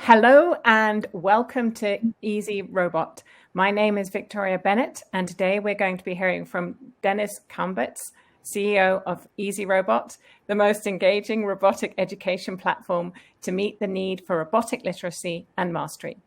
Hello and welcome to Easy Robot. My name is Victoria Bennett, and today we're going to be hearing from Dennis Kambeitz, CEO of Easy Robot, the most engaging robotic education platform to meet the need for robotic literacy and mastery.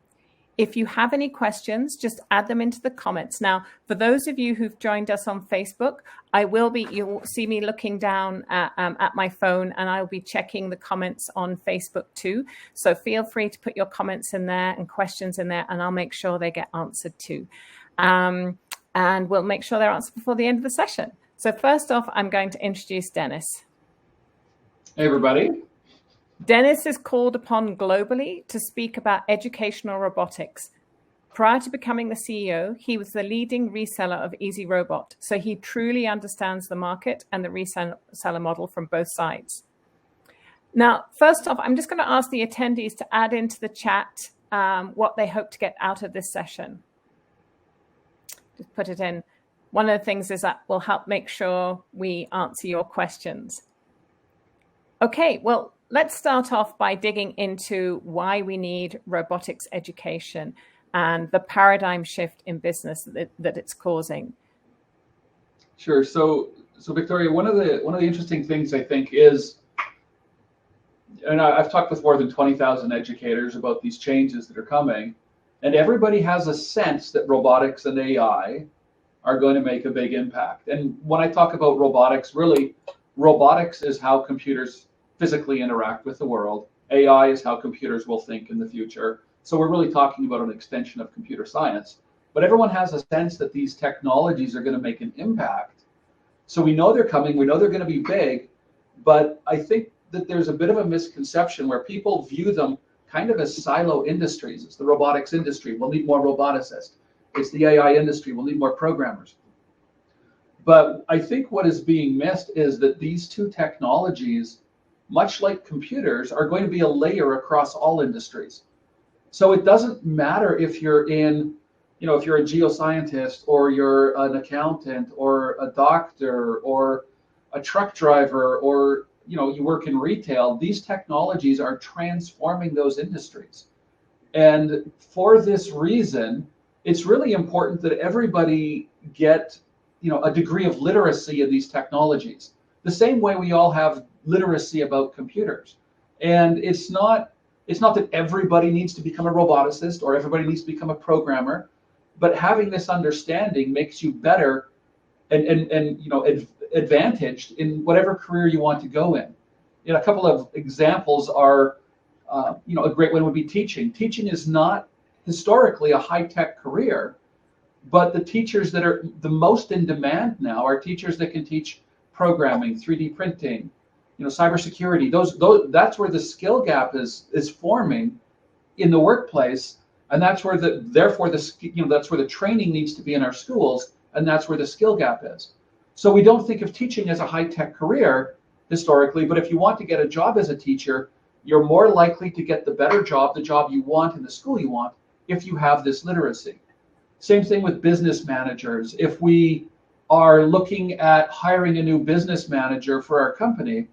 If you have any questions, just add them into the comments. Now, for those of you who've joined us on Facebook, you'll see me looking down at my phone, and I'll be checking the comments on Facebook too. So feel free to put your comments in there and questions in there, and I'll make sure they get answered too. And we'll make sure they're answered before the end of the session. So first off, I'm going to introduce Dennis. Hey, everybody. Dennis is called upon globally to speak about educational robotics. Prior to becoming the CEO, he was the leading reseller of Easy Robot, so he truly understands the market and the reseller model from both sides. Now, first off, I'm just going to ask the attendees to add into the chat what they hope to get out of this session. Just put it in. One of the things is that will help make sure we answer your questions. Okay, well, let's start off by digging into why we need robotics education and the paradigm shift in business that it's causing. Sure. So Victoria, one of the interesting things I think is, and I've talked with more than 20,000 educators about these changes that are coming, and everybody has a sense that robotics and AI are going to make a big impact. And when I talk about robotics, really, robotics is how computers physically interact with the world. AI is how computers will think in the future. So we're really talking about an extension of computer science. But everyone has a sense that these technologies are going to make an impact. So we know they're coming, we know they're going to be big, but I think that there's a bit of a misconception where people view them kind of as silo industries. It's the robotics industry, we'll need more roboticists. It's the AI industry, we'll need more programmers. But I think what is being missed is that these two technologies, much like computers, are going to be a layer across all industries. So it doesn't matter if you're in, if you're a geoscientist or you're an accountant or a doctor or a truck driver or, you work in retail, these technologies are transforming those industries. And for this reason, it's really important that everybody get, a degree of literacy in these technologies. The same way we all have literacy about computers. And it's not that everybody needs to become a roboticist or everybody needs to become a programmer, but having this understanding makes you better and advantaged in whatever career you want to go in. A couple of examples are, a great one would be teaching. Teaching is not historically a high-tech career, but the teachers that are the most in demand now are teachers that can teach programming, 3D printing, cybersecurity. That's where the skill gap is forming in the workplace, and that's where that's where the training needs to be in our schools, and that's where the skill gap is. So we don't think of teaching as a high-tech career historically, but if you want to get a job as a teacher, you're more likely to get the better job, the job you want in the school you want, if you have this literacy. Same thing with business managers. If we are looking at hiring a new business manager for our company,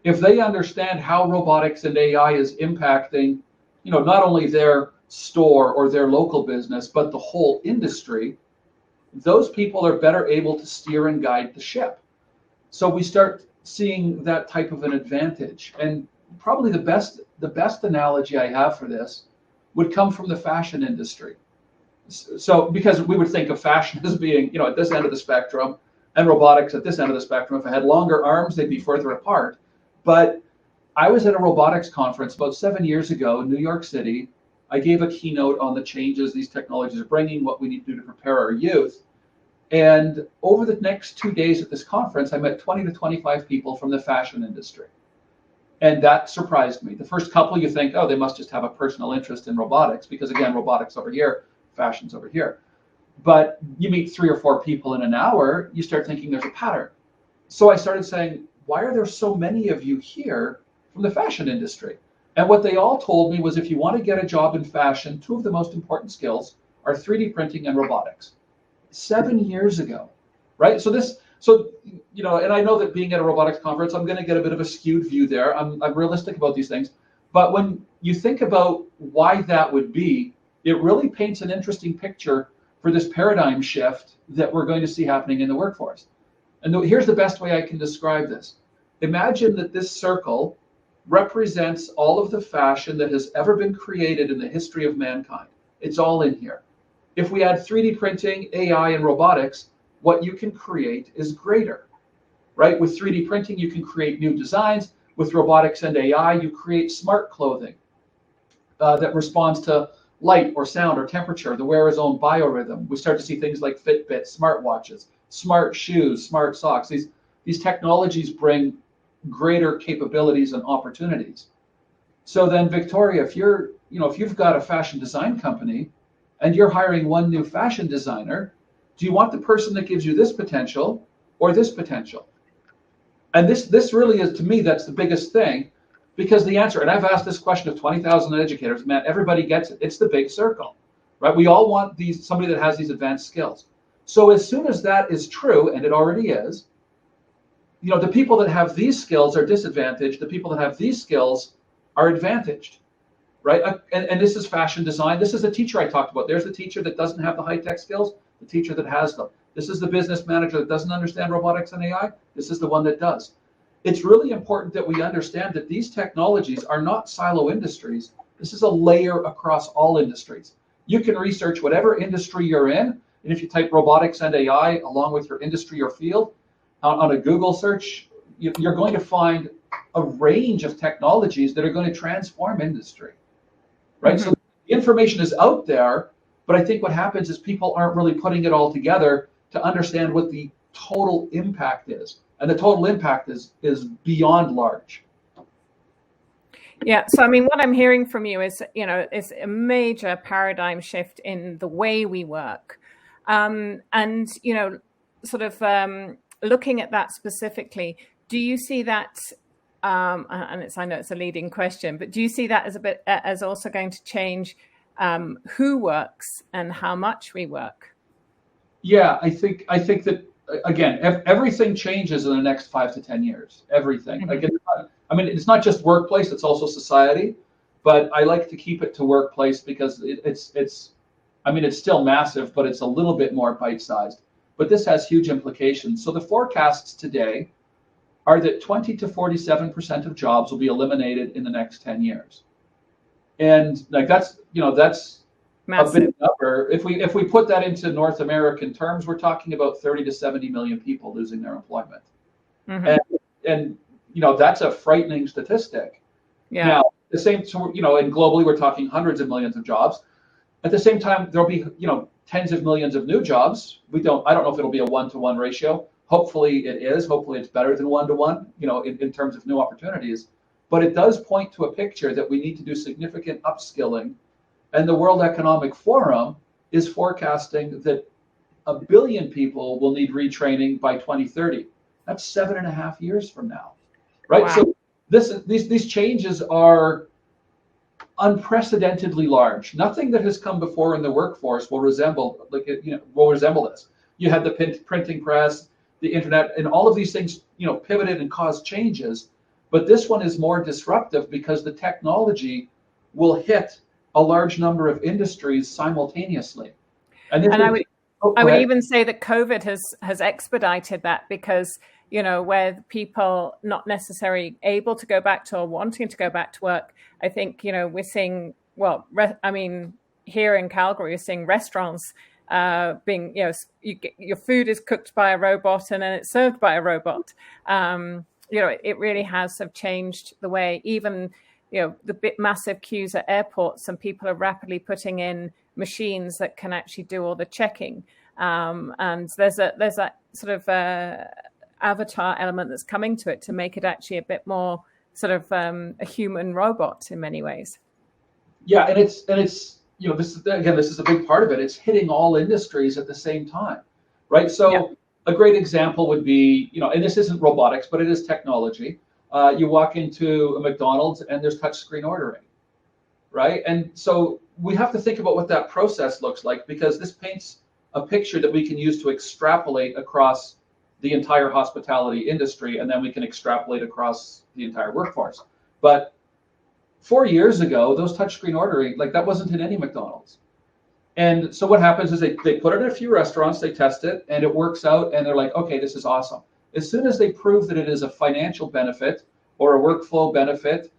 if they understand how robotics and AI is impacting, not only their store or their local business, but the whole industry, those people are better able to steer and guide the ship. So we start seeing that type of an advantage. And probably the best analogy I have for this would come from the fashion industry. So because we would think of fashion as being, at this end of the spectrum, and robotics at this end of the spectrum. If I had longer arms, they'd be further apart. But I was at a robotics conference about 7 years ago in New York City. I gave a keynote on the changes these technologies are bringing, what we need to do to prepare our youth. And over the next 2 days at this conference, I met 20 to 25 people from the fashion industry. And that surprised me. The first couple, you think, oh, they must just have a personal interest in robotics, because again, robotics over here, fashion's over here. But you meet 3 or 4 people in an hour, you start thinking there's a pattern. So I started saying, why are there so many of you here from the fashion industry? And what they all told me was, if you want to get a job in fashion, 2 of the most important skills are 3D printing and robotics. 7 years ago, right? So and I know that being at a robotics conference, I'm going to get a bit of a skewed view there. I'm realistic about these things. But when you think about why that would be, it really paints an interesting picture for this paradigm shift that we're going to see happening in the workforce. And here's the best way I can describe this. Imagine that this circle represents all of the fashion that has ever been created in the history of mankind. It's all in here. If we add 3D printing, AI, and robotics, what you can create is greater, right? With 3D printing, you can create new designs. With robotics and AI, you create smart clothing that responds to light or sound or temperature, the wearer's own biorhythm. We start to see things like Fitbit, smartwatches, smart shoes, smart socks. These technologies bring greater capabilities and opportunities. So then, Victoria, if you've got a fashion design company and you're hiring one new fashion designer, do you want the person that gives you this potential or this potential? And this really is, to me, that's the biggest thing, because the answer, and I've asked this question of 20,000 educators, man, everybody gets it. It's the big circle, right? We all want somebody that has these advanced skills. So as soon as that is true, and it already is, the people that have these skills are disadvantaged. The people that have these skills are advantaged, right? And this is fashion design. This is the teacher I talked about. There's the teacher that doesn't have the high-tech skills, the teacher that has them. This is the business manager that doesn't understand robotics and AI. This is the one that does. It's really important that we understand that these technologies are not silo industries. This is a layer across all industries. You can research whatever industry you're in, and if you type robotics and AI along with your industry or field on a Google search, you're going to find a range of technologies that are going to transform industry, right? Mm-hmm. So the information is out there, but I think what happens is people aren't really putting it all together to understand what the total impact is. And the total impact is beyond large. Yeah. So, I mean, what I'm hearing from you is, is a major paradigm shift in the way we work. And, sort of looking at that specifically, do you see that, and I know it's a leading question, but do you see that as also going to change who works and how much we work? Yeah, I think that, again, everything changes in the next 5 to 10 years. Everything. Mm-hmm. It's not just workplace; it's also society. But I like to keep it to workplace because it's still massive, but it's a little bit more bite-sized. But this has huge implications. So the forecasts today are that 20 to 47% of jobs will be eliminated in the next 10 years, and that's massive. A big number. If we put that into North American terms, we're talking about 30 to 70 million people losing their employment. Mm-hmm. And that's a frightening statistic. Yeah. Now, the same, and globally we're talking hundreds of millions of jobs. At the same time, there'll be, tens of millions of new jobs. I don't know if it'll be a 1-to-1 ratio. Hopefully it is. Hopefully it's better than 1-to-1, in terms of new opportunities. But it does point to a picture that we need to do significant upskilling. And the World Economic Forum is forecasting that 1 billion people will need retraining by 2030. That's 7.5 years from now, right? Wow. So these changes are unprecedentedly large. Nothing that has come before in the workforce will resemble this. You had the printing press, the internet, and all of these things, pivoted and caused changes. But this one is more disruptive because the technology will hit a large number of industries simultaneously. And I would even say that COVID has expedited that because, where people not necessarily able to go back to or wanting to go back to work, I think, we're seeing, here in Calgary, we're seeing restaurants being, your food is cooked by a robot and then it's served by a robot. It really has changed the way even, the massive queues at airports, and people are rapidly putting in machines that can actually do all the checking. And there's that sort of avatar element that's coming to it to make it actually a bit more sort of a human robot in many ways. Yeah, and it's this is a big part of it. It's hitting all industries at the same time, right? So yeah. A great example would be, and this isn't robotics, but it is technology. You walk into a McDonald's and there's touchscreen ordering, right? And so we have to think about what that process looks like, because this paints a picture that we can use to extrapolate across the entire hospitality industry, and then we can extrapolate across the entire workforce. But 4 years ago, those touchscreen ordering, like that wasn't in any McDonald's. And so what happens is they put it in a few restaurants, they test it, and it works out, and they're like, okay, this is awesome. As soon as they prove that it is a financial benefit or a workflow benefit,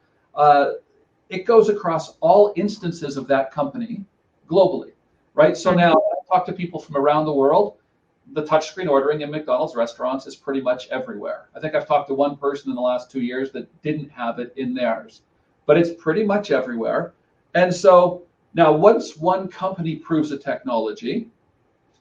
it goes across all instances of that company globally, right? So now I talk to people from around the world. The touchscreen ordering in McDonald's restaurants is pretty much everywhere. I think I've talked to one person in the last 2 years that didn't have it in theirs, but it's pretty much everywhere. And so now once one company proves a technology,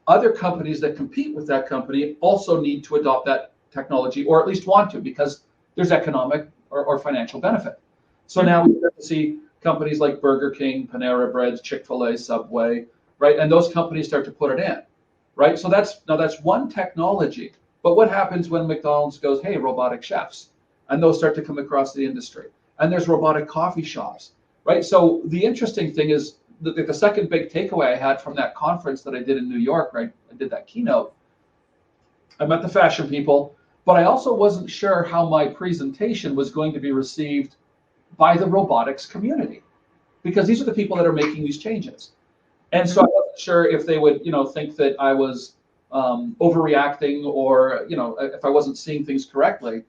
other companies that compete with that company also need to adopt that technology, or at least want to, because there's economic or financial benefit. So now we start to see companies like Burger King, Panera Bread, Chick-fil-A, Subway, right? And those companies start to put it in, right? So that's one technology. But what happens when McDonald's goes, hey, robotic chefs? And those start to come across the industry. And there's robotic coffee shops, right? So the interesting thing is the second big takeaway I had from that conference that I did in New York, right? I did that keynote. I met the fashion people, but I also wasn't sure how my presentation was going to be received by the robotics community, because these are the people that are making these changes. And so I wasn't sure if they would, think that I was overreacting, or, if I wasn't seeing things correctly.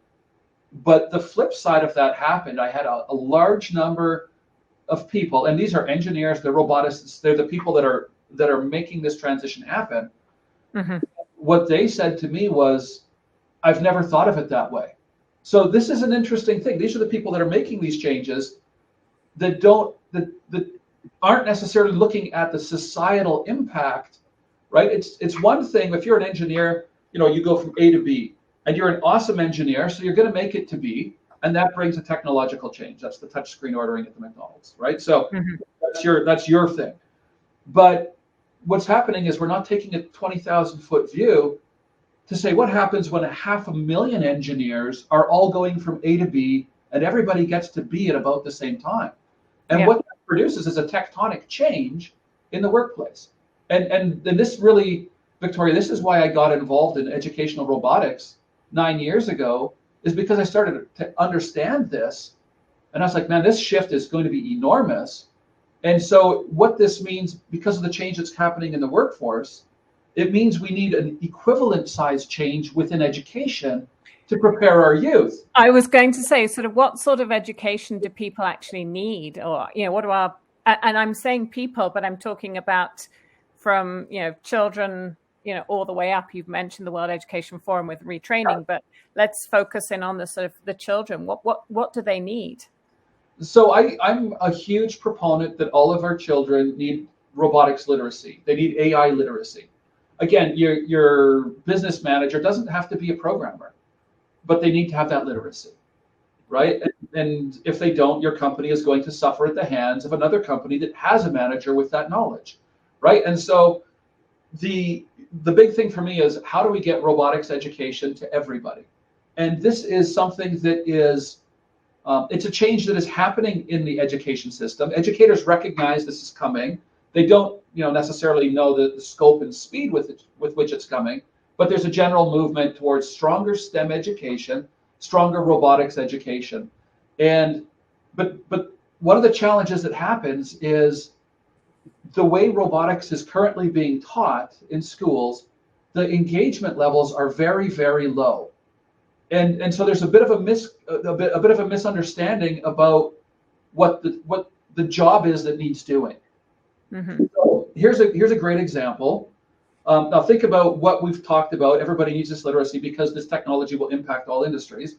But the flip side of that happened. I had a large number of people, and these are engineers, they're roboticists, they're the people that are making this transition happen. What they said to me was, I've never thought of it that way. So this is an interesting thing. These are the people that are making these changes that aren't necessarily looking at the societal impact, right? It's one thing if you're an engineer, you go from A to B, and you're an awesome engineer, so you're going to make it to B, and that brings a technological change. That's the touchscreen ordering at the McDonald's, right? So that's your thing. But what's happening is we're not taking a 20,000-foot view to say what happens when 500,000 engineers are all going from A to B, and everybody gets to B at about the same time. And what that produces is a tectonic change in the workplace. And this really, Victoria, this is why I got involved in educational robotics 9 years ago, is because I started to understand this. And I was like, man, this shift is going to be enormous. And so what this means, because of the change that's happening in the workforce, it means we need an equivalent size change within education to prepare our youth. I was going to say, what sort of education do people actually need? Or, what do and I'm saying people, but I'm talking about from, children, all the way up. You've mentioned the World Education Forum with retraining, but let's focus in on the children. What do they need? So I'm a huge proponent that all of our children need robotics literacy. They need AI literacy. Again, your business manager doesn't have to be a programmer, but they need to have that literacy, right? And if they don't, your company is going to suffer at the hands of another company that has a manager with that knowledge, right? And so the big thing for me is, how do we get robotics education to everybody? And this is something that is, it's a change that is happening in the education system. Educators recognize this is coming. They don't, necessarily know the scope and speed with which it's coming, but there's a general movement towards stronger STEM education, stronger robotics education. But one of the challenges that happens is the way robotics is currently being taught in schools, the engagement levels are very, very low. And so there's a bit of a misunderstanding about what the job is that needs doing. So here's a great example. Now think about what we've talked about. Everybody needs this literacy because this technology will impact all industries.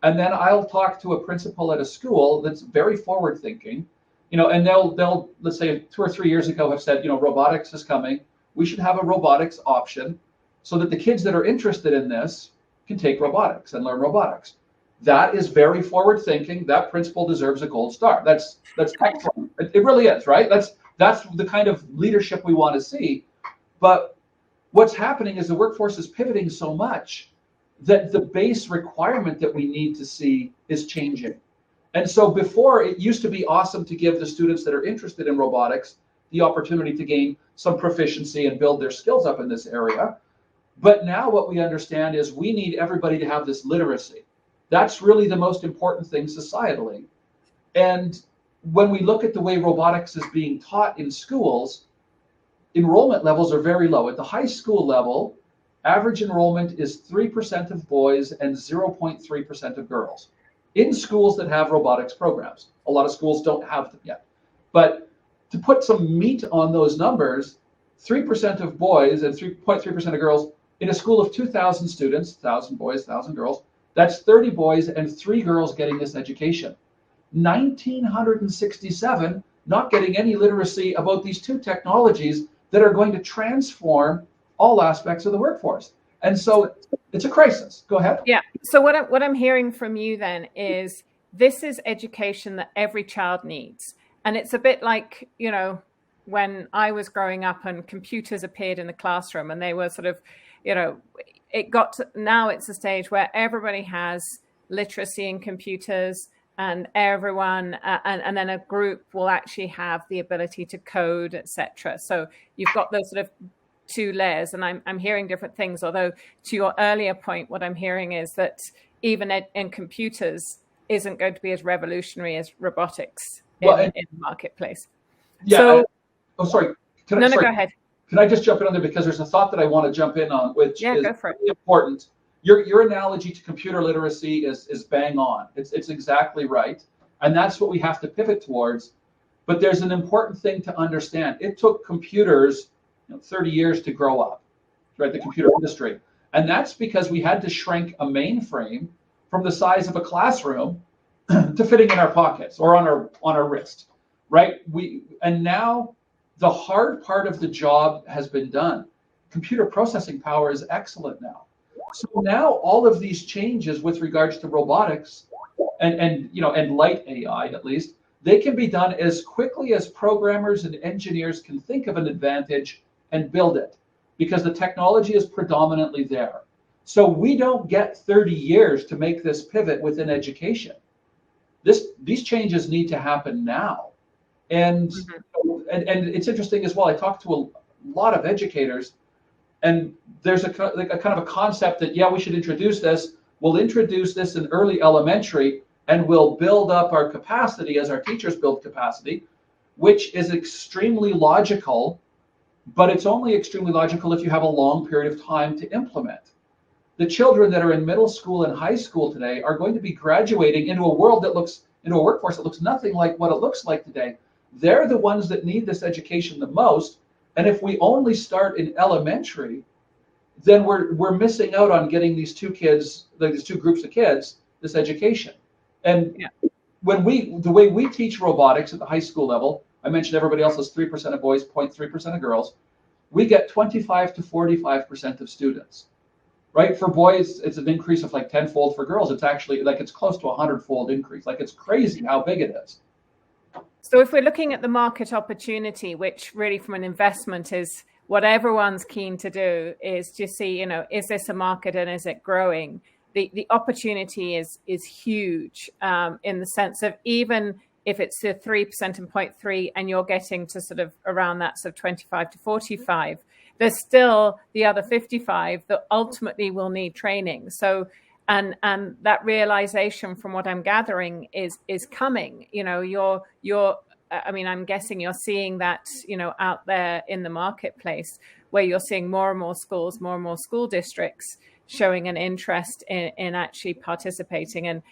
And then I'll talk to a principal at a school that's very forward thinking, and they'll let's say 2 or 3 years ago have said, robotics is coming. We should have a robotics option so that the kids that are interested in this can take robotics and learn robotics. That is very forward thinking. That principal deserves a gold star. That's excellent. It really is, right? That's the kind of leadership we want to see. But what's happening is the workforce is pivoting so much that the base requirement that we need to see is changing. And so before, it used to be awesome to give the students that are interested in robotics the opportunity to gain some proficiency and build their skills up in this area. But now what we understand is we need everybody to have this literacy. That's really the most important thing societally. And when we look at the way robotics is being taught in schools, enrollment levels are very low. At the high school level, average enrollment is 3% of boys and 0.3% of girls in schools that have robotics programs. A lot of schools don't have them yet. But to put some meat on those numbers, 3% of boys and 3.3% of girls in a school of 2,000 students, 1,000 boys, 1,000 girls, that's 30 boys and 3 girls getting this education. 1,967 not getting any literacy about these two technologies that are going to transform all aspects of the workforce. And so it's a crisis. Go ahead. Yeah. So what I'm hearing from you then is this is education that every child needs. And it's a bit like, you know, when I was growing up and computers appeared in the classroom and they were sort of, you know, now it's a stage where everybody has literacy in computers and everyone, and then a group will actually have the ability to code, etc. So you've got those sort of two layers, and I'm hearing different things. Although to your earlier point, what I'm hearing is that even in computers isn't going to be as revolutionary as robotics in the marketplace. Yeah. So, sorry. Go ahead. Can I just jump in on there, because there's a thought that I want to jump in on, which is really important. Your analogy to computer literacy is bang on. It's exactly right, and that's what we have to pivot towards. But there's an important thing to understand. It took computers 30 years to grow up, right? The computer industry. And that's because we had to shrink a mainframe from the size of a classroom to fitting in our pockets or on our wrist, right? And now the hard part of the job has been done. Computer processing power is excellent now. So now all of these changes with regards to robotics and light AI at least, they can be done as quickly as programmers and engineers can think of an advantage and build it, because the technology is predominantly there. So we don't get 30 years to make this pivot within education. These changes need to happen now. And it's interesting as well. I talked to a lot of educators, and there's a kind of a concept that, we should introduce this. We'll introduce this in early elementary, and we'll build up our capacity as our teachers build capacity, which is extremely logical. But it's only extremely logical if you have a long period of time to implement. The children that are in middle school and high school today are going to be graduating into a workforce that looks nothing like what it looks like today. They're the ones that need this education the most. And if we only start in elementary, then we're missing out on getting these two groups of kids this education. And the way we teach robotics at the high school level, I mentioned everybody else is 3% of boys, 0.3% of girls. We get 25 to 45% of students, right? For boys, it's an increase of like tenfold. For girls, it's actually it's close to 100-fold increase. It's crazy how big it is. So if we're looking at the market opportunity, which really from an investment is what everyone's keen to do, is to see, is this a market and is it growing? The opportunity is huge in the sense of even if it's a 3% and 0.3 and you're getting to sort of around that sort of 25 to 45, there's still the other 55 that ultimately will need training. So, and that realization from what I'm gathering is coming. I'm guessing you're seeing that, out there in the marketplace, where you're seeing more and more schools, more and more school districts showing an interest in actually participating. And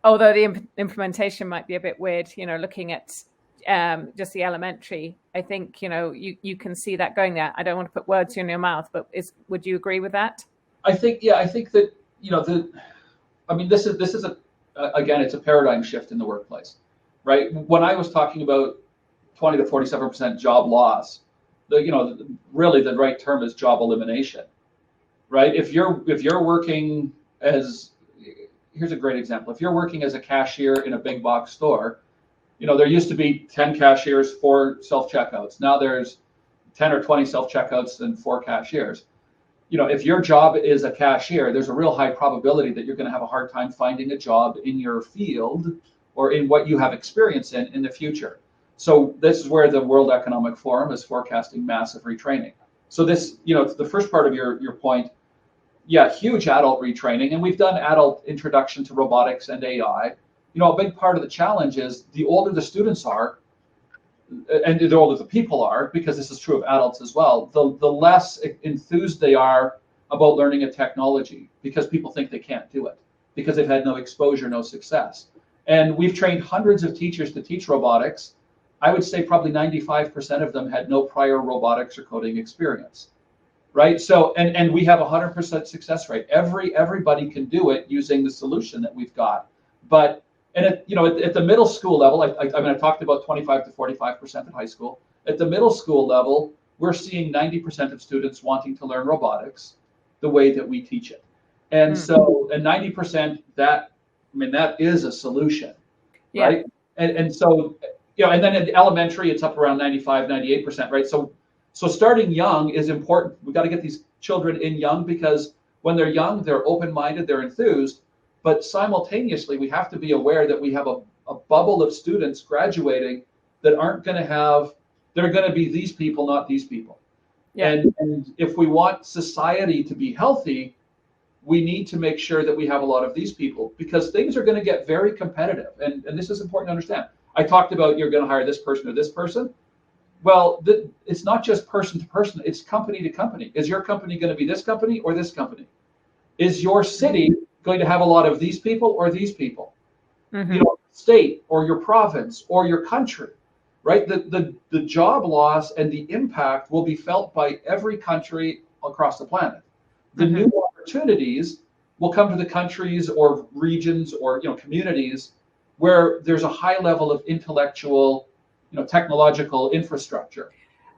although the implementation might be a bit weird, looking at just the elementary, I think, you can see that going there. I don't want to put words in your mouth, but would you agree with that? I think that, this is again, it's a paradigm shift in the workplace, right? When I was talking about 20 to 47% job loss, really the right term is job elimination, right? If you're working as, here's a great example. If you're working as a cashier in a big box store, there used to be 10 cashiers, 4 self-checkouts. Now there's 10 or 20 self-checkouts and 4 cashiers. If your job is a cashier, there's a real high probability that you're going to have a hard time finding a job in your field or in what you have experience in the future. So this is where the World Economic Forum is forecasting massive retraining. So this, the first part of your point, huge adult retraining. And we've done adult introduction to robotics and AI. a big part of the challenge is the older the students are, and the older the people are, because this is true of adults as well, the less enthused they are about learning a technology, because people think they can't do it, because they've had no exposure, no success. And we've trained hundreds of teachers to teach robotics. I would say probably 95% of them had no prior robotics or coding experience, right? So, and we have 100% success rate. Everybody can do it using the solution that we've got. But at the middle school level, I talked about 25 to 45% at high school. At the middle school level, we're seeing 90% of students wanting to learn robotics the way that we teach it. And so, and 90%, that is a solution, right? And so, and then in elementary, it's up around 95, 98%, right? So starting young is important. We've got to get these children in young, because when they're young, they're open-minded, they're enthused. But simultaneously, we have to be aware that we have a bubble of students graduating that aren't going to have, they're going to be these people, not these people. Yeah. And if we want society to be healthy, we need to make sure that we have a lot of these people, because things are going to get very competitive. And this is important to understand. I talked about you're going to hire this person or this person. Well, it's not just person to person, it's company to company. Is your company going to be this company or this company? Is your city going to have a lot of these people or these people? State or your province or your country, right? The job loss and the impact will be felt by every country across the planet. The new opportunities will come to the countries or regions or communities where there's a high level of intellectual, technological infrastructure,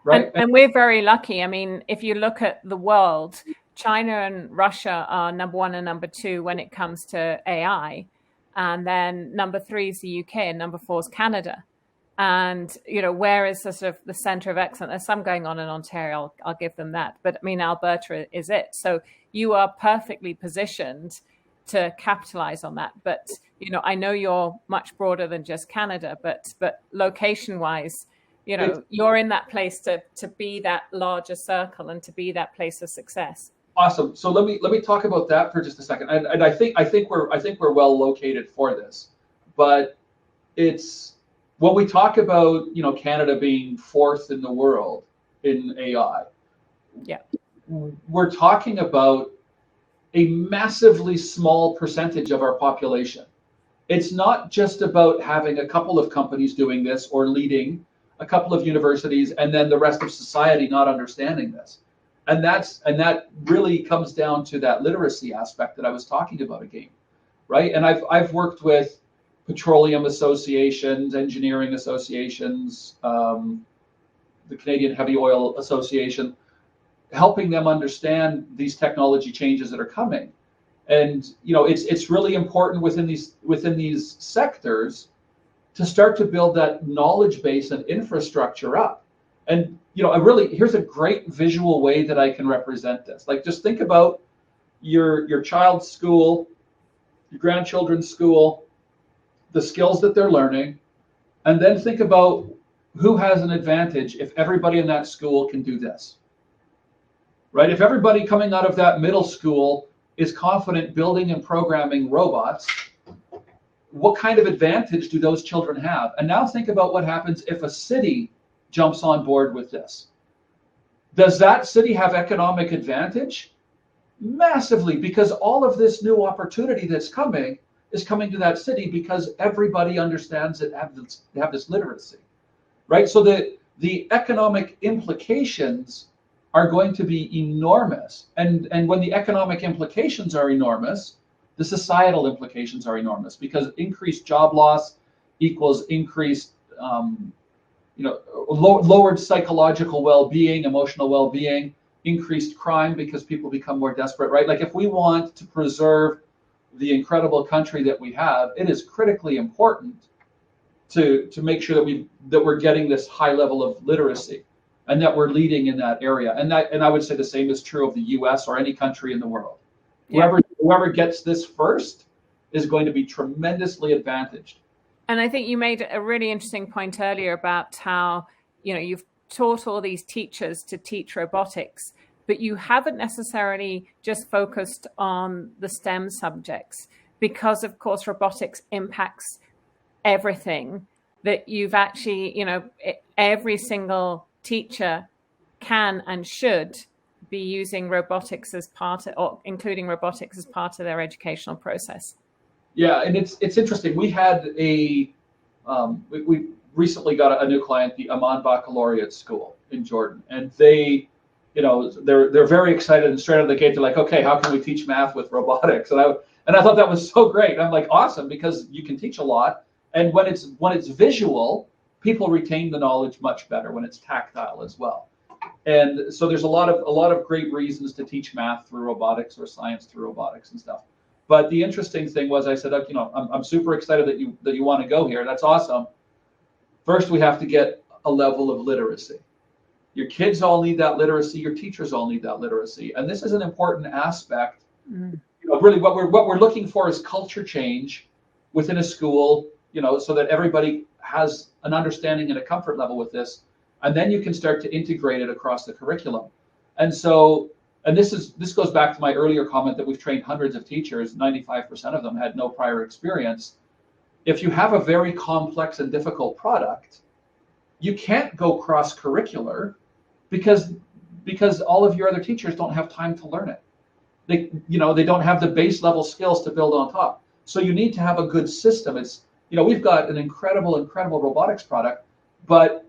right? And we're very lucky. I mean, if you look at the world, China and Russia are number 1 and number 2 when it comes to AI. And then number 3 is the UK and number 4 is Canada. And, where is the sort of the center of excellence? There's some going on in Ontario, I'll give them that. But I mean, Alberta is it. So you are perfectly positioned to capitalize on that. But, I know you're much broader than just Canada, but location wise, you're in that place to be that larger circle and to be that place of success. Awesome. So let me talk about that for just a second. And I think we're well located for this, but it's when we talk about Canada being 4th in the world in AI. Yeah, we're talking about a massively small percentage of our population. It's not just about having a couple of companies doing this or leading a couple of universities and then the rest of society not understanding this. And that really comes down to that literacy aspect that I was talking about again, right? And I've worked with petroleum associations, engineering associations, the Canadian Heavy Oil Association, helping them understand these technology changes that are coming. And it's really important within these sectors to start to build that knowledge base and infrastructure up. And here's a great visual way that I can represent this. Like, just think about your child's school, your grandchildren's school, the skills that they're learning, and then think about who has an advantage if everybody in that school can do this. Right? If everybody coming out of that middle school is confident building and programming robots, what kind of advantage do those children have? And now think about what happens if a city jumps on board with this. Does that city have economic advantage? Massively, because all of this new opportunity that's coming is coming to that city because everybody understands it, have this literacy, right? So the economic implications are going to be enormous. And when the economic implications are enormous, the societal implications are enormous, because increased job loss equals increased lowered psychological well-being, emotional well-being, increased crime because people become more desperate, right? Like, if we want to preserve the incredible country that we have, it is critically important to make sure that we're getting this high level of literacy and that we're leading in that area. And I would say the same is true of the US or any country in the world. Yeah. Whoever gets this first is going to be tremendously advantaged. And I think you made a really interesting point earlier about how, you've taught all these teachers to teach robotics, but you haven't necessarily just focused on the STEM subjects. because of course robotics impacts everything, that you've actually, every single teacher can and should be using robotics as part of, or including robotics as part of their educational process. Yeah, and it's interesting. We had we recently got a new client, the Amman Baccalaureate School in Jordan, and they, they're very excited, and straight out of the gate they're like, okay, how can we teach math with robotics? And I thought that was so great. I'm like, awesome, because you can teach a lot, and when it's visual, people retain the knowledge much better when it's tactile as well. And so there's a lot of great reasons to teach math through robotics or science through robotics and stuff. But the interesting thing was, I said, I'm super excited that you want to go here. That's awesome. First, we have to get a level of literacy. Your kids all need that literacy. Your teachers all need that literacy. And this is an important aspect. Really, what we're looking for is culture change within a school. So that everybody has an understanding and a comfort level with this, and then you can start to integrate it across the curriculum. And so. And this goes back to my earlier comment that we've trained hundreds of teachers. 95% of them had no prior experience. If you have a very complex and difficult product, you can't go cross-curricular because all of your other teachers don't have time to learn it. They don't have the base level skills to build on top. So you need to have a good system. It's we've got an incredible robotics product, but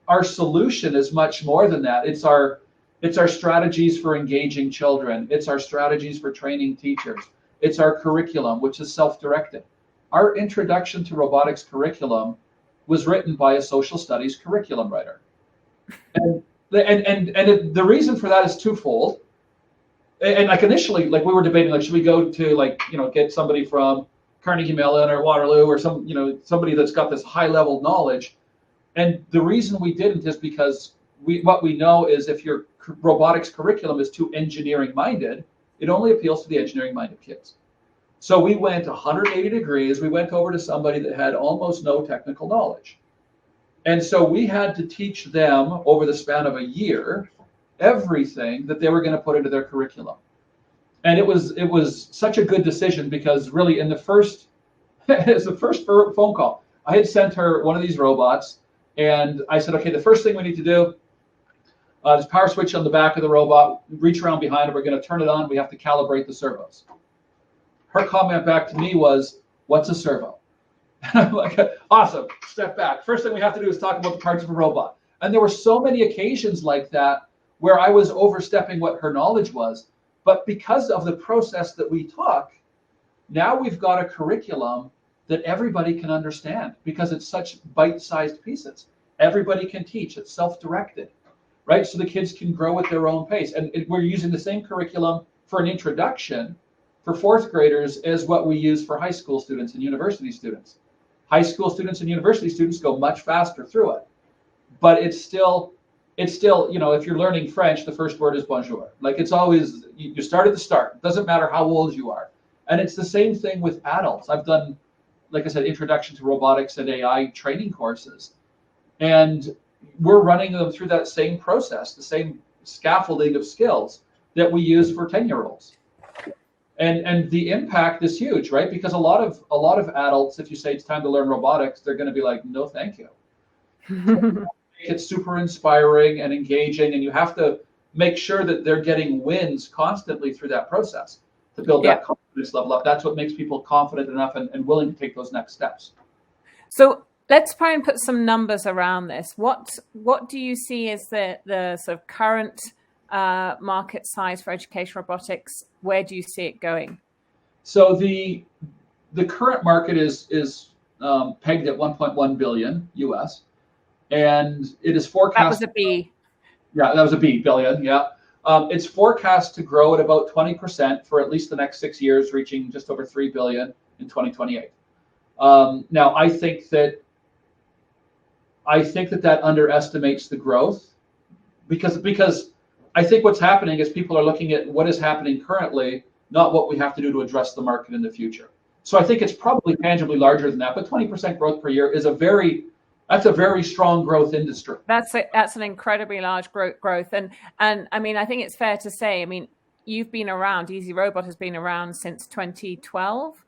our solution is much more than that. It's our strategies for engaging children. It's our strategies for training teachers. It's our curriculum, which is self-directed. Our introduction to robotics curriculum was written by a social studies curriculum writer. And the reason for that is twofold. And like initially, like we were debating, like, should we go to get somebody from Carnegie Mellon or Waterloo or somebody that's got this high level knowledge. And the reason we didn't is because what we know is if your robotics curriculum is too engineering minded, it only appeals to the engineering minded kids. So we went 180 degrees. We went over to somebody that had almost no technical knowledge. And so we had to teach them over the span of a year everything that they were going to put into their curriculum. And it was such a good decision because really in the first phone call, I had sent her one of these robots and I said, okay, the first thing we need to do, this power switch on the back of the robot, reach around behind it, we're going to turn it on, we have to calibrate the servos. Her comment back to me was, what's a servo? And I'm like, awesome, step back. First thing we have to do is talk about the parts of a robot. And there were so many occasions like that where I was overstepping what her knowledge was. But because of the process that we took, now we've got a curriculum that everybody can understand because it's such bite-sized pieces. Everybody can teach, it's self-directed. Right, so the kids can grow at their own pace. And we're using the same curriculum for an introduction for fourth graders as what we use for high school students and university students. High school students and university students go much faster through it. But it's still, if you're learning French, the first word is bonjour. Like it's always, you start at the start. It doesn't matter how old you are. And it's the same thing with adults. I've done, like I said, introduction to robotics and AI training courses. And we're running them through that same process, the same scaffolding of skills that we use for 10-year-olds. And the impact is huge, right? Because a lot of adults, if you say it's time to learn robotics, they're going to be like, no, thank you. It's super inspiring and engaging, and you have to make sure that they're getting wins constantly through that process to build that confidence level up. That's what makes people confident enough and willing to take those next steps. So let's try and put some numbers around this. What do you see as the sort of current market size for education robotics? Where do you see it going? So the current market is pegged at 1.1 billion US, and it is forecast. That was a B. Yeah, that was a B, billion. Yeah, it's forecast to grow at about 20% for at least the next 6 years, reaching just over 3 billion in 2028. Now, I think that underestimates the growth because I think what's happening is people are looking at what is happening currently, not what we have to do to address the market in the future. So I think it's probably tangibly larger than that, but 20% growth per year is a very strong growth industry. That's an incredibly large growth. And I mean, I think it's fair to say, I mean, you've been around, Easy Robot has been around since 2012.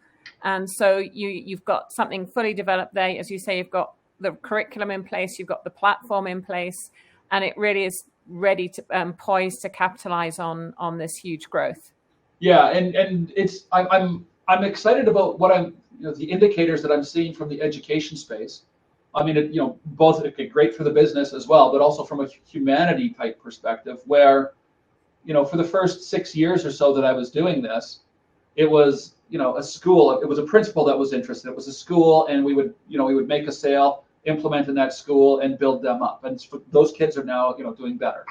And so you've got something fully developed there. As you say, you've got the curriculum in place, you've got the platform in place, and it really is ready to poised to capitalize on this huge growth. Yeah, and I'm excited about what the indicators that I'm seeing from the education space. I mean, both great for the business as well, but also from a humanity type perspective, where, for the first 6 years or so that I was doing this, it was, a school. It was a principal that was interested. It was a school, and we would make a sale, implement in that school, and build them up. And those kids are now, doing better.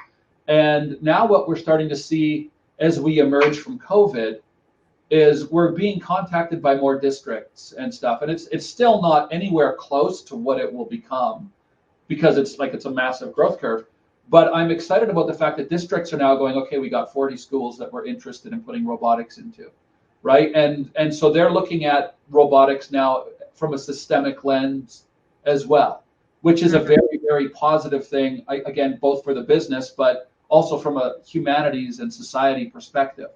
And now what we're starting to see as we emerge from COVID is we're being contacted by more districts and stuff, and it's still not anywhere close to what it will become, because it's a massive growth curve. But I'm excited about the fact that districts are now going, okay, we got 40 schools that we're interested in putting robotics into, right? And so they're looking at robotics now from a systemic lens as well, which is a very, very positive thing, again, both for the business, but also from a humanities and society perspective.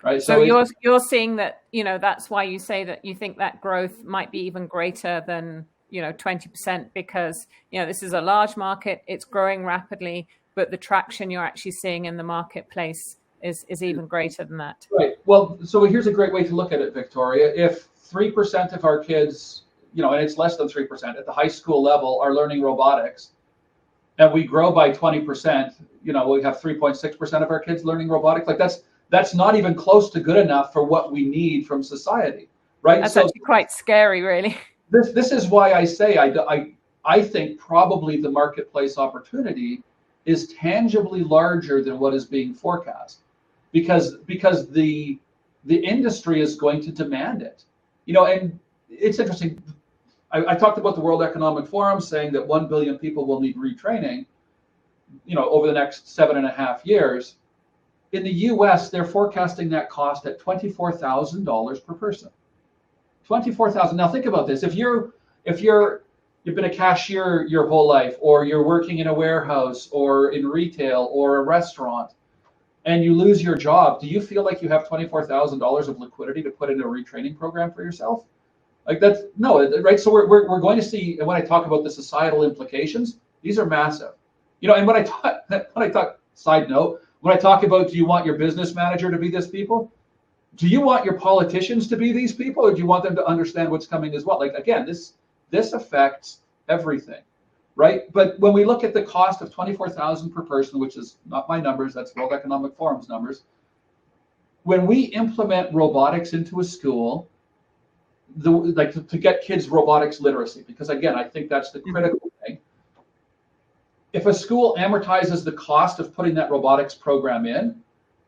Right. So you're seeing that, that's why you say that you think that growth might be even greater than, 20%, because, this is a large market, it's growing rapidly, but the traction you're actually seeing in the marketplace is even greater than that. Right. Well, so here's a great way to look at it, Victoria. If 3% of our kids, and it's less than 3% at the high school level, are learning robotics, and we grow by 20%, we have 3.6% of our kids learning robotics. Like that's not even close to good enough for what we need from society, right? That's actually quite scary, really. This is why I say I think probably the marketplace opportunity is tangibly larger than what is being forecast, because the industry is going to demand it, and it's interesting. I talked about the World Economic Forum saying that 1 billion people will need retraining, over the next 7.5 years. In the U.S., they're forecasting that cost at $24,000 per person. $24,000. Now think about this: if you've been a cashier your whole life, or you're working in a warehouse, or in retail, or a restaurant, and you lose your job, do you feel like you have $24,000 of liquidity to put in a retraining program for yourself? Like that's no, right? So we're going to see, and when I talk about the societal implications, these are massive. And when I talk, side note, when I talk about, do you want your business manager to be this people? Do you want your politicians to be these people, or do you want them to understand what's coming as well? Like, again, this affects everything, right? But when we look at the cost of $24,000 per person, which is not my numbers, that's World Economic Forum's numbers. When we implement robotics into a school, to get kids robotics literacy, because again, I think that's the critical thing. If a school amortizes the cost of putting that robotics program in,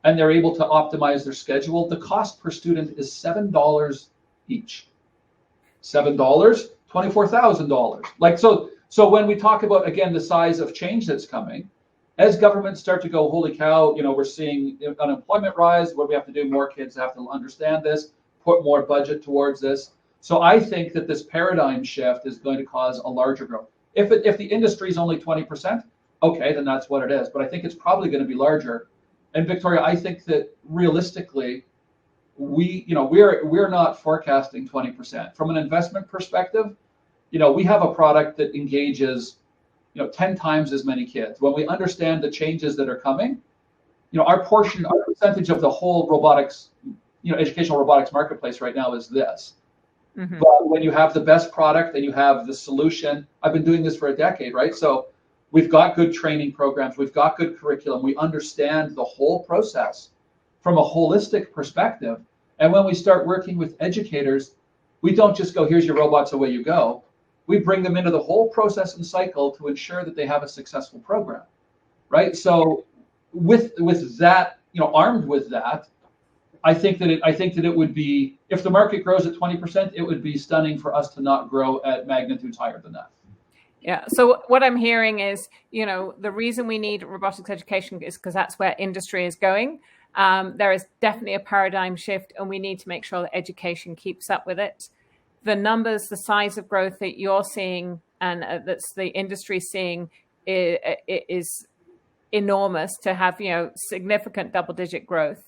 and they're able to optimize their schedule, the cost per student is $7 each. $7, $24,000. Like so when we talk about, again, the size of change that's coming, as governments start to go, holy cow, we're seeing unemployment rise. What we have to do, more kids have to understand this, put more budget towards this. So I think that this paradigm shift is going to cause a larger growth. If the industry is only 20%, okay, then that's what it is. But I think it's probably going to be larger. And Victoria, I think that realistically, we're not forecasting 20%. From an investment perspective, we have a product that engages, 10 times as many kids. When we understand the changes that are coming, our percentage of the whole robotics, educational robotics marketplace right now is this. Mm-hmm. But when you have the best product and you have the solution, I've been doing this for a decade, right? So we've got good training programs, we've got good curriculum, we understand the whole process from a holistic perspective. And when we start working with educators, we don't just go, here's your robots, away you go. We bring them into the whole process and cycle to ensure that they have a successful program, right? So with that, armed with that, I think that it would be, if the market grows at 20%, it would be stunning for us to not grow at magnitudes higher than that. Yeah. So what I'm hearing is, the reason we need robotics education is because that's where industry is going. There is definitely a paradigm shift, and we need to make sure that education keeps up with it. The numbers, the size of growth that you're seeing and that's the industry seeing is enormous to have, significant double-digit growth.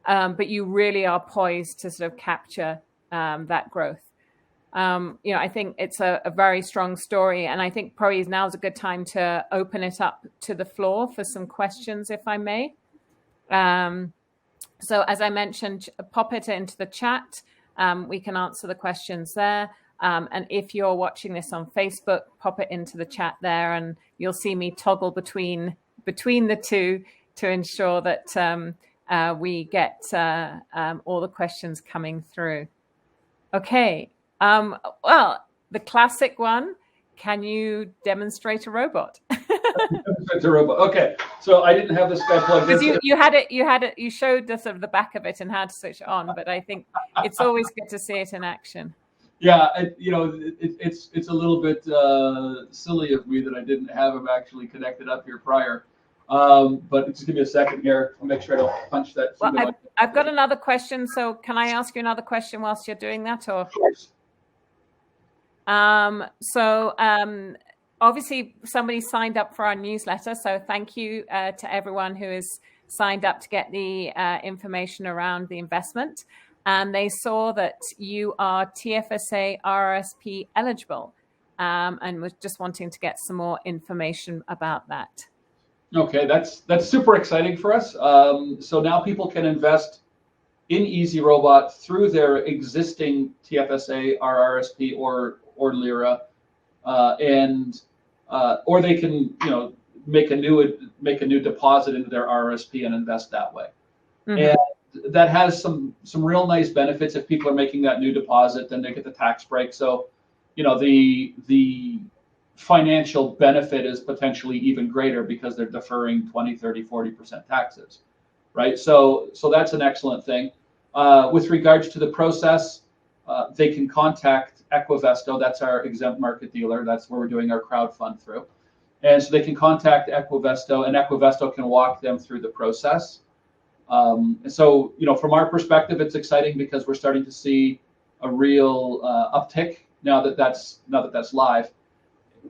But you really are poised to sort of capture that growth. I think it's a very strong story, and I think probably now is a good time to open it up to the floor for some questions, if I may. So as I mentioned, pop it into the chat. We can answer the questions there. And if you're watching this on Facebook, pop it into the chat there, and you'll see me toggle between the two to ensure that we get all the questions coming through. Okay. Well, the classic one, can you demonstrate a robot? Demonstrate a robot. Okay. So I didn't have this guy plugged in. Because you showed the sort of the back of it and how to switch it on, but I think it's always good to see it in action. Yeah, it's a little bit silly of me that I didn't have him actually connected up here prior. But just give me a second here. I'll make sure I don't punch that. Well, I've got another question. So can I ask you another question whilst you're doing that? Or? Of course. Obviously somebody signed up for our newsletter. So thank you to everyone who has signed up to get the information around the investment. And they saw that you are TFSA RRSP eligible, and was just wanting to get some more information about that. Okay, that's super exciting for us. So now people can invest in Easy Robot through their existing TFSA, RRSP, or LIRA, or they can make a new deposit into their RRSP and invest that way. Mm-hmm. And that has some real nice benefits. If people are making that new deposit, then they get the tax break. So the financial benefit is potentially even greater because they're deferring 20, 30, 40% taxes, right? So that's an excellent thing. With regards to the process, they can contact Equivesto. That's our exempt market dealer. That's where we're doing our crowdfund through. And so they can contact Equivesto, and Equivesto can walk them through the process. So from our perspective, it's exciting because we're starting to see a real uptick now that that's live.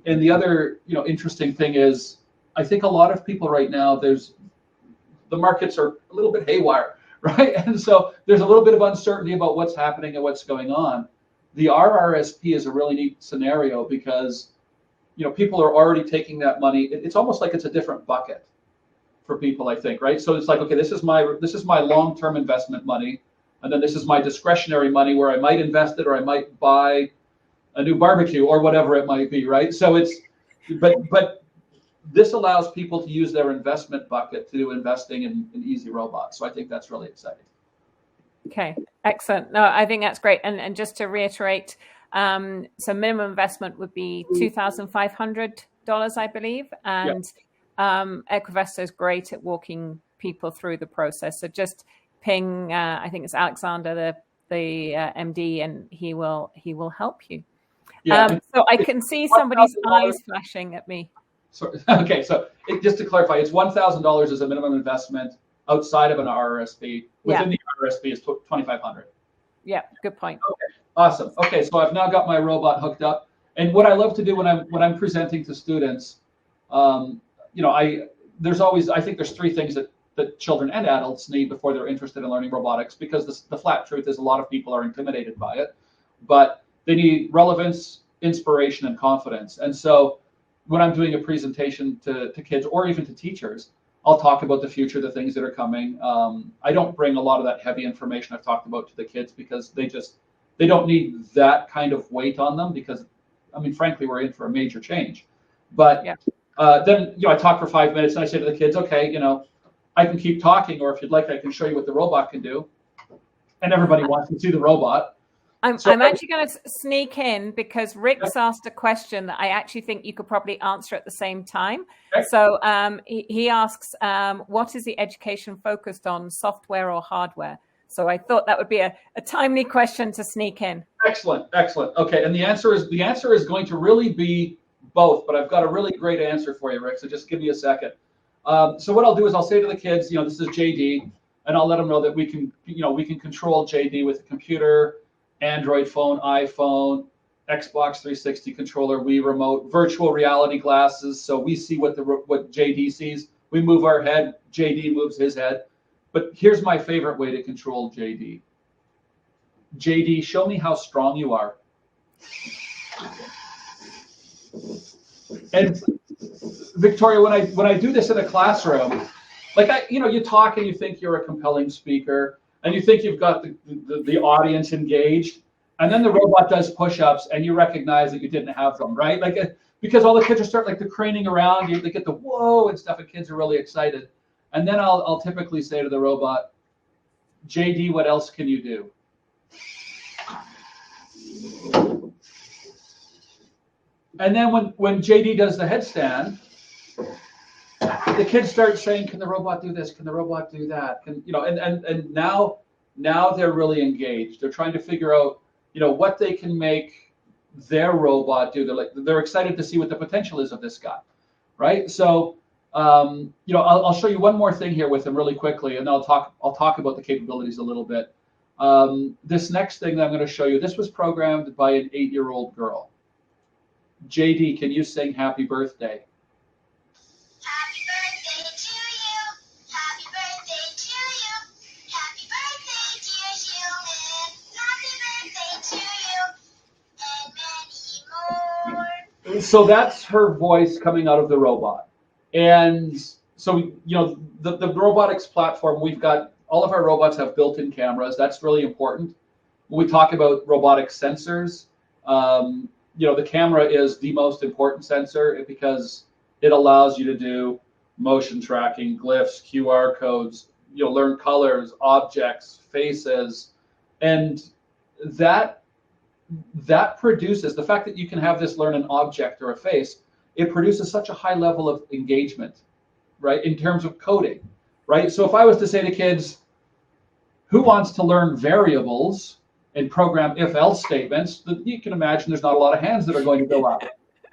And the other interesting thing is, I think a lot of people right now, the markets are a little bit haywire, right? And so there's a little bit of uncertainty about what's happening and what's going on. The RRSP is a really neat scenario because people are already taking that money. It's almost like it's a different bucket for people, I think, right? So it's like, okay, this is my long-term investment money, and then this is my discretionary money where I might invest it or I might buy a new barbecue or whatever it might be, right? So but this allows people to use their investment bucket to do investing in Easy Robot. So I think that's really exciting. Okay, excellent. No, I think that's great. And just to reiterate, so minimum investment would be $2,500, I believe, and Equivesto is great at walking people through the process. So just ping, I think it's Alexander, the MD, and he will help you. Yeah. So I can see somebody's eyes flashing at me. So, okay, so just to clarify, it's $1,000 as a minimum investment outside of an RRSP. Within the RRSP is $2,500. Yeah, good point. Okay, awesome. Okay, so I've now got my robot hooked up, and what I love to do when I'm presenting to students, I think there's three things that children and adults need before they're interested in learning robotics, because the flat truth is a lot of people are intimidated by it, but they need relevance, inspiration, and confidence. And so when I'm doing a presentation to kids or even to teachers, I'll talk about the future, the things that are coming. I don't bring a lot of that heavy information I've talked about to the kids because they don't need that kind of weight on them, because, frankly, we're in for a major change. But then, I talk for 5 minutes and I say to the kids, okay, I can keep talking, or if you'd like, I can show you what the robot can do. And everybody wants to see the robot. I'm actually going to sneak in because Rick's asked a question that I actually think you could probably answer at the same time. Okay. So he asks, what is the education focused on, software or hardware? So I thought that would be a timely question to sneak in. Excellent. Okay, and the answer is going to really be both, but I've got a really great answer for you, Rick. So just give me a second. So what I'll do is I'll say to the kids, this is JD, and I'll let them know that we can control JD with a computer, Android phone, iPhone, Xbox 360 controller, Wii remote, virtual reality glasses. So we see what JD sees. We move our head, JD moves his head. But here's my favorite way to control JD. JD, show me how strong you are. And Victoria, when I do this in a classroom, like you talk and you think you're a compelling speaker, and you think you've got the audience engaged, and then the robot does push-ups, and you recognize that you didn't have them, right? Like because all the kids are starting like the craning around, they get the whoa and stuff, and kids are really excited. And then I'll typically say to the robot, JD, what else can you do? And then when JD does the headstand, the kids start saying, can the robot do this? Can the robot do that? And now they're really engaged. They're trying to figure out, what they can make their robot do. They're excited to see what the potential is of this guy, right? So, I'll show you one more thing here with him really quickly, and I'll talk about the capabilities a little bit. This next thing that I'm going to show you, this was programmed by an 8-year-old girl. JD, can you sing Happy Birthday? Happy birthday to you. Happy birthday to you. Happy birthday, dear human. Happy birthday to you. And many more. So that's her voice coming out of the robot. And so, the robotics platform, we've got all of our robots have built-in cameras. That's really important. When we talk about robotic sensors, the camera is the most important sensor because it allows you to do motion tracking, glyphs, QR codes, learn colors, objects, faces, and that produces the fact that you can have this learn an object or a face. It produces such a high level of engagement, right? In terms of coding, right? So if I was to say to kids, who wants to learn variables and program if-else statements, you can imagine there's not a lot of hands that are going to go up.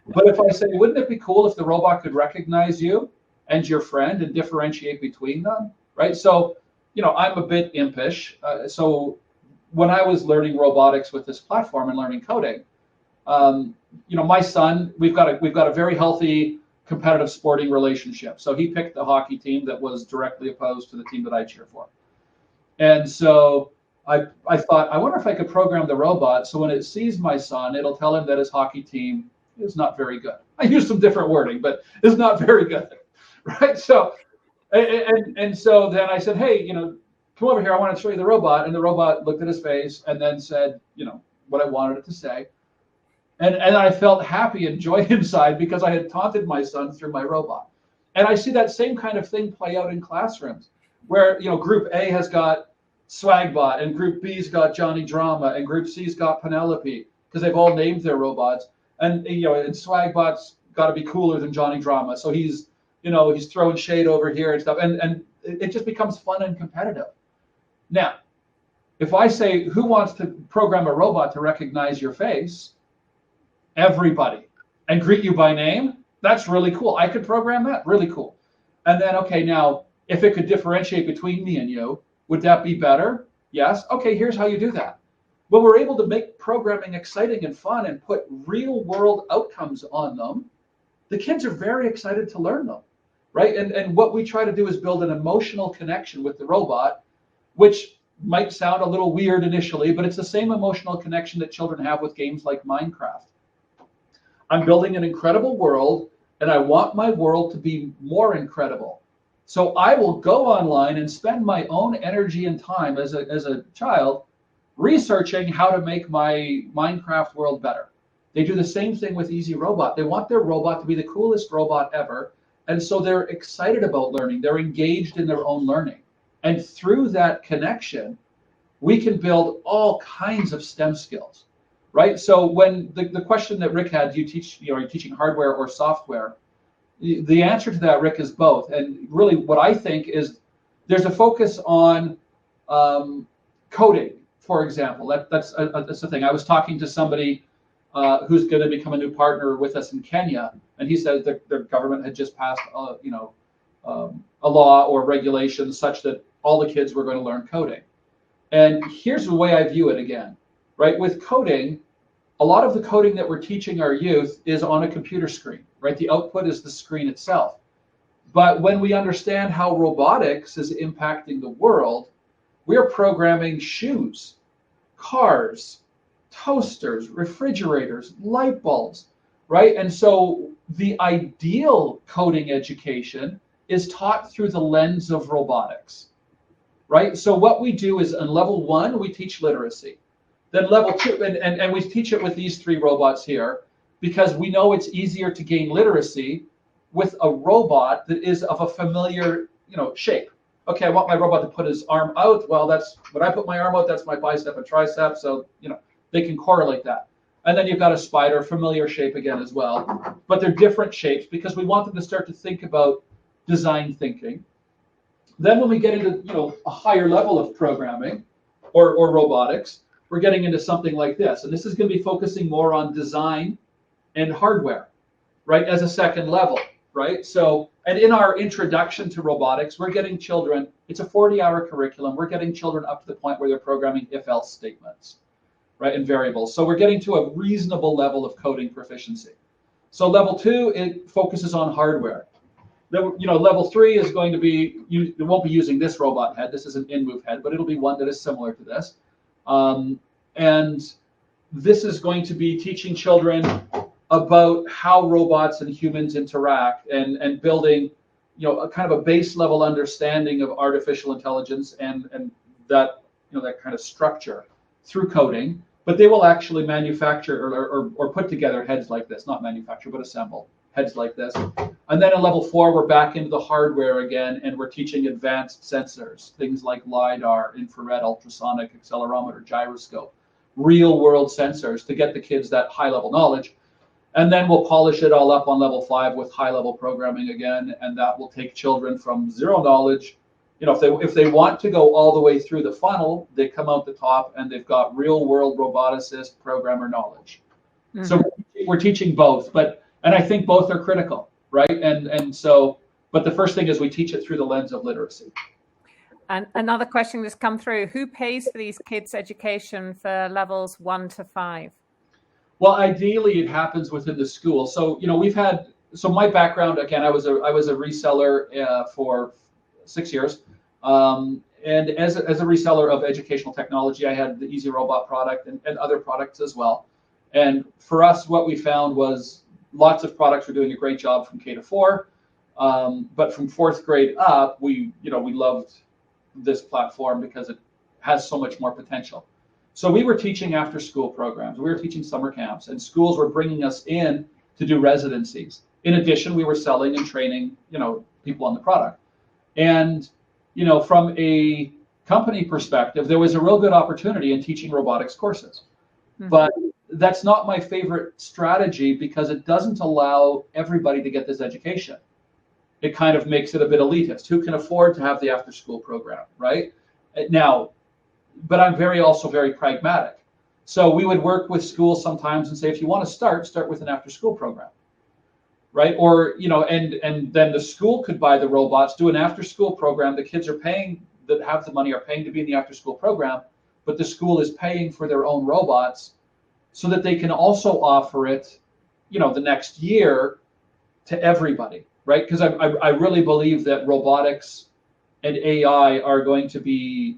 But if I say, wouldn't it be cool if the robot could recognize you and your friend and differentiate between them, right? So, I'm a bit impish. So when I was learning robotics with this platform and learning coding, my son, we've got a very healthy competitive sporting relationship. So he picked the hockey team that was directly opposed to the team that I cheer for. And so I thought, I wonder if I could program the robot so when it sees my son, it'll tell him that his hockey team is not very good. I used some different wording, but it's not very good, right? So, and so then I said, hey, come over here. I want to show you the robot. And the robot looked at his face and then said, what I wanted it to say. And I felt happy and joy inside because I had taunted my son through my robot. And I see that same kind of thing play out in classrooms where, Group A has got Swagbot and Group B's got Johnny Drama and Group C's got Penelope because they've all named their robots. And, and Swagbot's got to be cooler than Johnny Drama. So he's throwing shade over here and stuff. And it just becomes fun and competitive. Now, if I say, who wants to program a robot to recognize your face? Everybody. And greet you by name? That's really cool. I could program that? Really cool. And then, okay, now, if it could differentiate between me and you, would that be better? Yes. Okay, here's how you do that. When we're able to make programming exciting and fun and put real world outcomes on them, the kids are very excited to learn them, right? And what we try to do is build an emotional connection with the robot, which might sound a little weird initially, but it's the same emotional connection that children have with games like Minecraft. I'm building an incredible world, and I want my world to be more incredible. So I will go online and spend my own energy and time as a child researching how to make my Minecraft world better. They do the same thing with Easy Robot. They want their robot to be the coolest robot ever. And so they're excited about learning. They're engaged in their own learning. And through that connection, we can build all kinds of STEM skills, right? So when the question that Rick had, are you teaching hardware or software? The answer to that, Rick, is both. And really what I think is there's a focus on coding, for example. That's the thing. I was talking to somebody who's going to become a new partner with us in Kenya, and he said that their government had just passed a law or regulation such that all the kids were going to learn coding. And here's the way I view it again, right? With coding, a lot of the coding that we're teaching our youth is on a computer screen, right? The output is the screen itself. But when we understand how robotics is impacting the world, we're programming shoes, cars, toasters, refrigerators, light bulbs, right? And so the ideal coding education is taught through the lens of robotics, right? So what we do is, in level 1, we teach literacy. Then level 2, and we teach it with these 3 robots here, because we know it's easier to gain literacy with a robot that is of a familiar, shape. Okay, I want my robot to put his arm out. Well, that's when I put my arm out, that's my bicep and tricep. So, they can correlate that. And then you've got a spider, familiar shape again as well. But they're different shapes because we want them to start to think about design thinking. Then when we get into, a higher level of programming or robotics, we're getting into something like this. And this is going to be focusing more on design and hardware, right, as a second level, right? So, and in our introduction to robotics, we're getting children, it's a 40-hour curriculum, we're getting children up to the point where they're programming if-else statements, right, and variables. So we're getting to a reasonable level of coding proficiency. So level 2, it focuses on hardware. Level 3 is going to be, it won't be using this robot head, this is an in-move head, but it'll be one that is similar to this. And this is going to be teaching children about how robots and humans interact and building, a kind of a base level understanding of artificial intelligence and that, that kind of structure through coding. But they will actually manufacture or put together heads like this, not manufacture, but assemble heads like this. And then in level 4, we're back into the hardware again, and we're teaching advanced sensors, things like LiDAR, infrared, ultrasonic, accelerometer, gyroscope, real world sensors to get the kids that high level knowledge. And then we'll polish it all up on level 5 with high level programming again, and that will take children from zero knowledge. If they want to go all the way through the funnel, they come out the top and they've got real world roboticist programmer knowledge. Mm-hmm. So we're teaching both, and I think both are critical, right? And so, but the first thing is we teach it through the lens of literacy. And another question that's come through: who pays for these kids' education for levels 1 to 5? Well, ideally, it happens within the school. So, so my background, again, I was a reseller for 6 years. And as a reseller of educational technology, I had the Easy Robot product and other products as well. And for us, what we found was lots of products were doing a great job from K to 4. But from 4th grade up, we loved this platform because it has so much more potential. So we were teaching after school programs, we were teaching summer camps, and schools were bringing us in to do residencies. In addition, we were selling and training, people on the product. And, from a company perspective, there was a real good opportunity in teaching robotics courses. Mm-hmm. But that's not my favorite strategy because it doesn't allow everybody to get this education. It kind of makes it a bit elitist. Who can afford to have the after school program, right? Now, but I'm also very pragmatic. So we would work with schools sometimes and say, if you want to start with an after school program, right? Or, and then the school could buy the robots, do an after school program. The kids that have the money are paying to be in the after school program, but the school is paying for their own robots so that they can also offer it, the next year to everybody, right? Because I really believe that robotics and AI are going to be,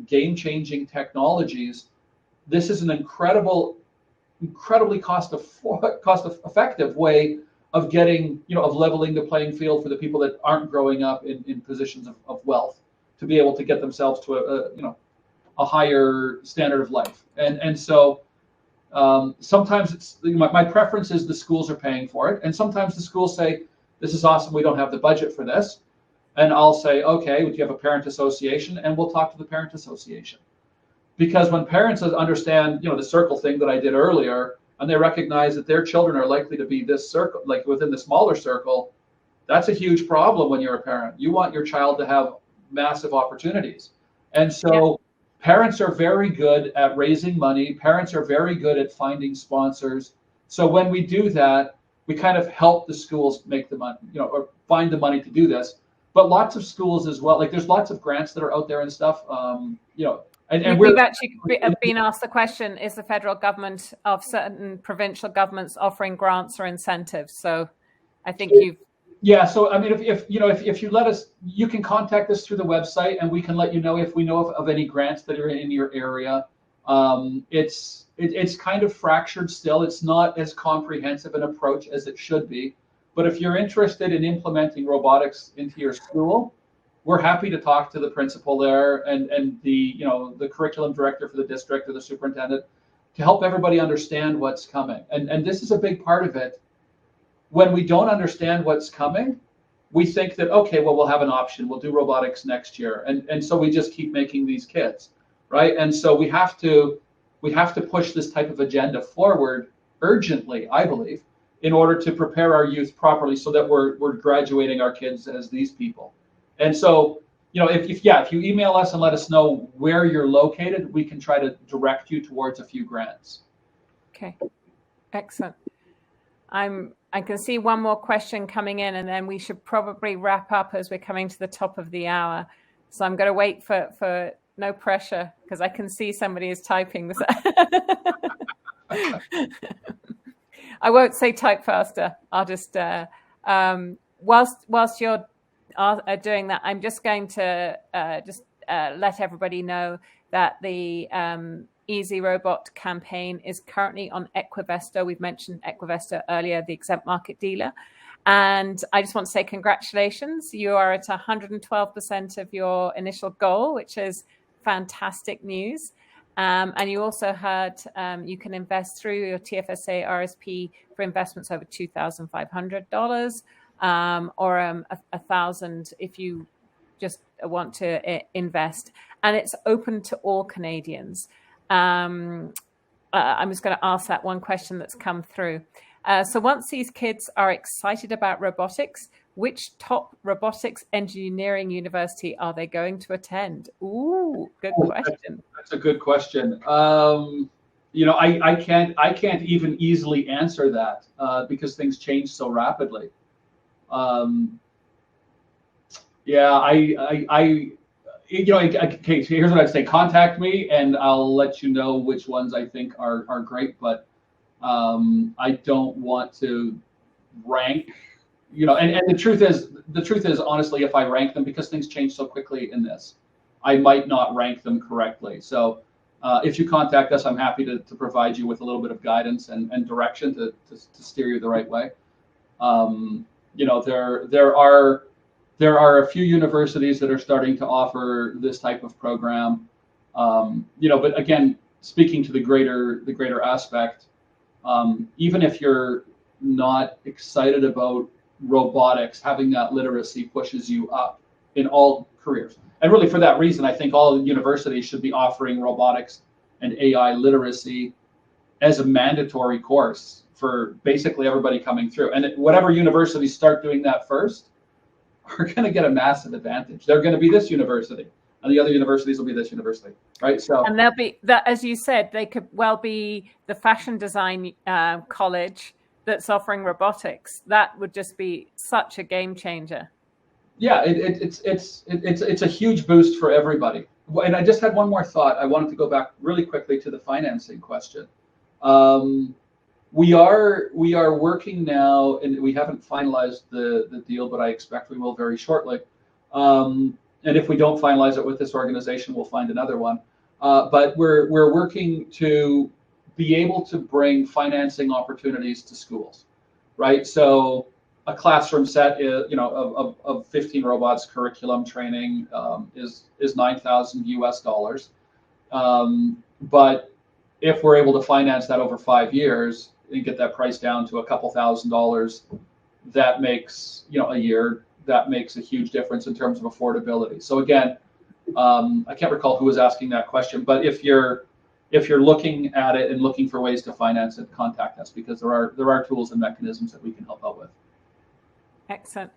game-changing technologies. This is an incredibly cost-effective way of getting, of leveling the playing field for the people that aren't growing up in positions of wealth to be able to get themselves to a higher standard of life. And so sometimes it's my preference is the schools are paying for it, and sometimes the schools say, this is awesome, we don't have the budget for this. And I'll say, okay, would you have a parent association? And we'll talk to the parent association. Because when parents understand, the circle thing that I did earlier, and they recognize that their children are likely to be this circle, like within the smaller circle, that's a huge problem when you're a parent. You want your child to have massive opportunities. And so parents are very good at raising money. Parents are very good at finding sponsors. So when we do that, we kind of help the schools make the money, or find the money to do this. But lots of schools as well, like there's lots of grants that are out there and stuff, and we've actually been asked the question, is the federal government of certain provincial governments offering grants or incentives? So I think you've... Yeah, so I mean, if you let us, you can contact us through the website and we can let you know if we know of any grants that are in your area. It's kind of fractured still. It's not as comprehensive an approach as it should be. But if you're interested in implementing robotics into your school, we're happy to talk to the principal there and the curriculum director for the district or the superintendent to help everybody understand what's coming. And this is a big part of it. When we don't understand what's coming, we think that, okay, well, we'll have an option. We'll do robotics next year. And so we just keep making these kits, right? And so we have to push this type of agenda forward urgently, I believe, in order to prepare our youth properly so that we're graduating our kids as these people. And so, if you email us and let us know where you're located, we can try to direct you towards a few grants. Okay, excellent. I can see one more question coming in, and then we should probably wrap up as we're coming to the top of the hour. So I'm going to wait for no pressure, because I can see somebody is typing this. I won't say type faster. I'll just, whilst you're doing that, I'm just going to let everybody know that the Easy Robot campaign is currently on Equivesta. We've mentioned Equivesta earlier, the exempt market dealer. And I just want to say congratulations. You are at 112% of your initial goal, which is fantastic news. And you also heard you can invest through your TFSA RSP for investments over $2,500 or $1,000 if you just want to invest. And it's open to all Canadians. I'm just going to ask that one question that's come through. So once these kids are excited about robotics, which top robotics engineering university are they going to attend? Ooh, good question. That's a good question. I can't even easily answer that because things change so rapidly. Okay, so here's what I'd say. Contact me and I'll let you know which ones I think are great, but I don't want to rank, and the truth is, honestly, if I rank them, because things change so quickly in this, I might not rank them correctly. So if you contact us, I'm happy to provide you with a little bit of guidance and direction to steer you the right way. There are a few universities that are starting to offer this type of program, but again, speaking to the greater aspect, even if you're not excited about robotics, having that literacy pushes you up in all careers. And really, for that reason, I think all universities should be offering robotics and AI literacy as a mandatory course for basically everybody coming through. And whatever universities start doing that first are going to get a massive advantage. They're going to be this university, and the other universities will be this university, right? So, and they'll be that, as you said, they could well be the fashion design college that's offering robotics. That would just be such a game changer. Yeah, it's a huge boost for everybody. And I just had one more thought. I wanted to go back really quickly to the financing question. We are working now, and we haven't finalized the deal, but I expect we will very shortly. And if we don't finalize it with this organization, we'll find another one. But we're working to be able to bring financing opportunities to schools, right? So a classroom set is, of 15 robots, curriculum training is $9,000 US. But if we're able to finance that over 5 years and get that price down to a couple $1,000s, that makes, a year, that makes a huge difference in terms of affordability. So again, I can't recall who was asking that question, but if you're looking at it and looking for ways to finance it, contact us, because there are tools and mechanisms that we can help out with. Excellent.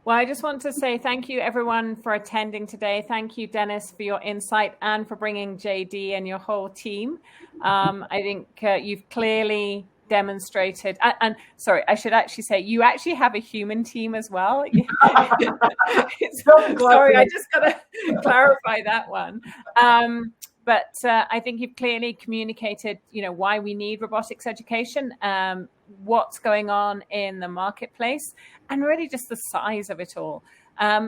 Well, I just want to say thank you, everyone, for attending today. Thank you, Dennis, for your insight and for bringing JD and your whole team. I think you've clearly demonstrated, and sorry, I should actually say you actually have a human team as well. Sorry, I just got to clarify that one. But I think you've clearly communicated, why we need robotics education, what's going on in the marketplace, and really just the size of it all.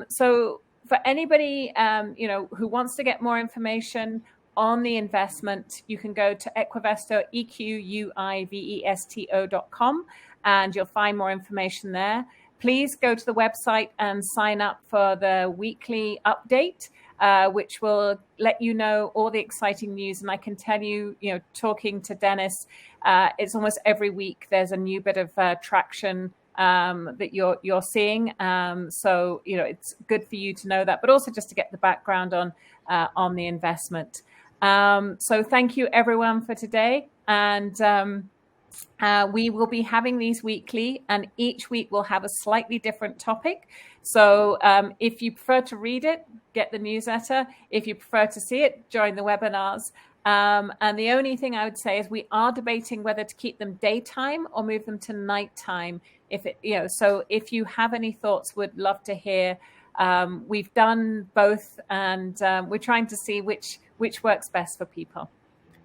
So for anybody, who wants to get more information on the investment, you can go to Equivesto, EQUIVESTO.com, and you'll find more information there. Please go to the website and sign up for the weekly update, which will let you know all the exciting news. And I can tell you, talking to Dennis, it's almost every week there's a new bit of traction that you're seeing. So, it's good for you to know that, but also just to get the background on the investment. So thank you everyone for today. And we will be having these weekly, and each week we'll have a slightly different topic. So if you prefer to read it, get the newsletter. If you prefer to see it, join the webinars. And the only thing I would say is we are debating whether to keep them daytime or move them to nighttime. So if you have any thoughts, would love to hear. We've done both, and we're trying to see which works best for people.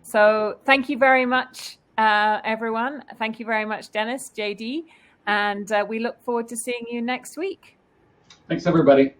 So thank you very much, everyone. Thank you very much, Dennis, JD, and we look forward to seeing you next week. Thanks, everybody.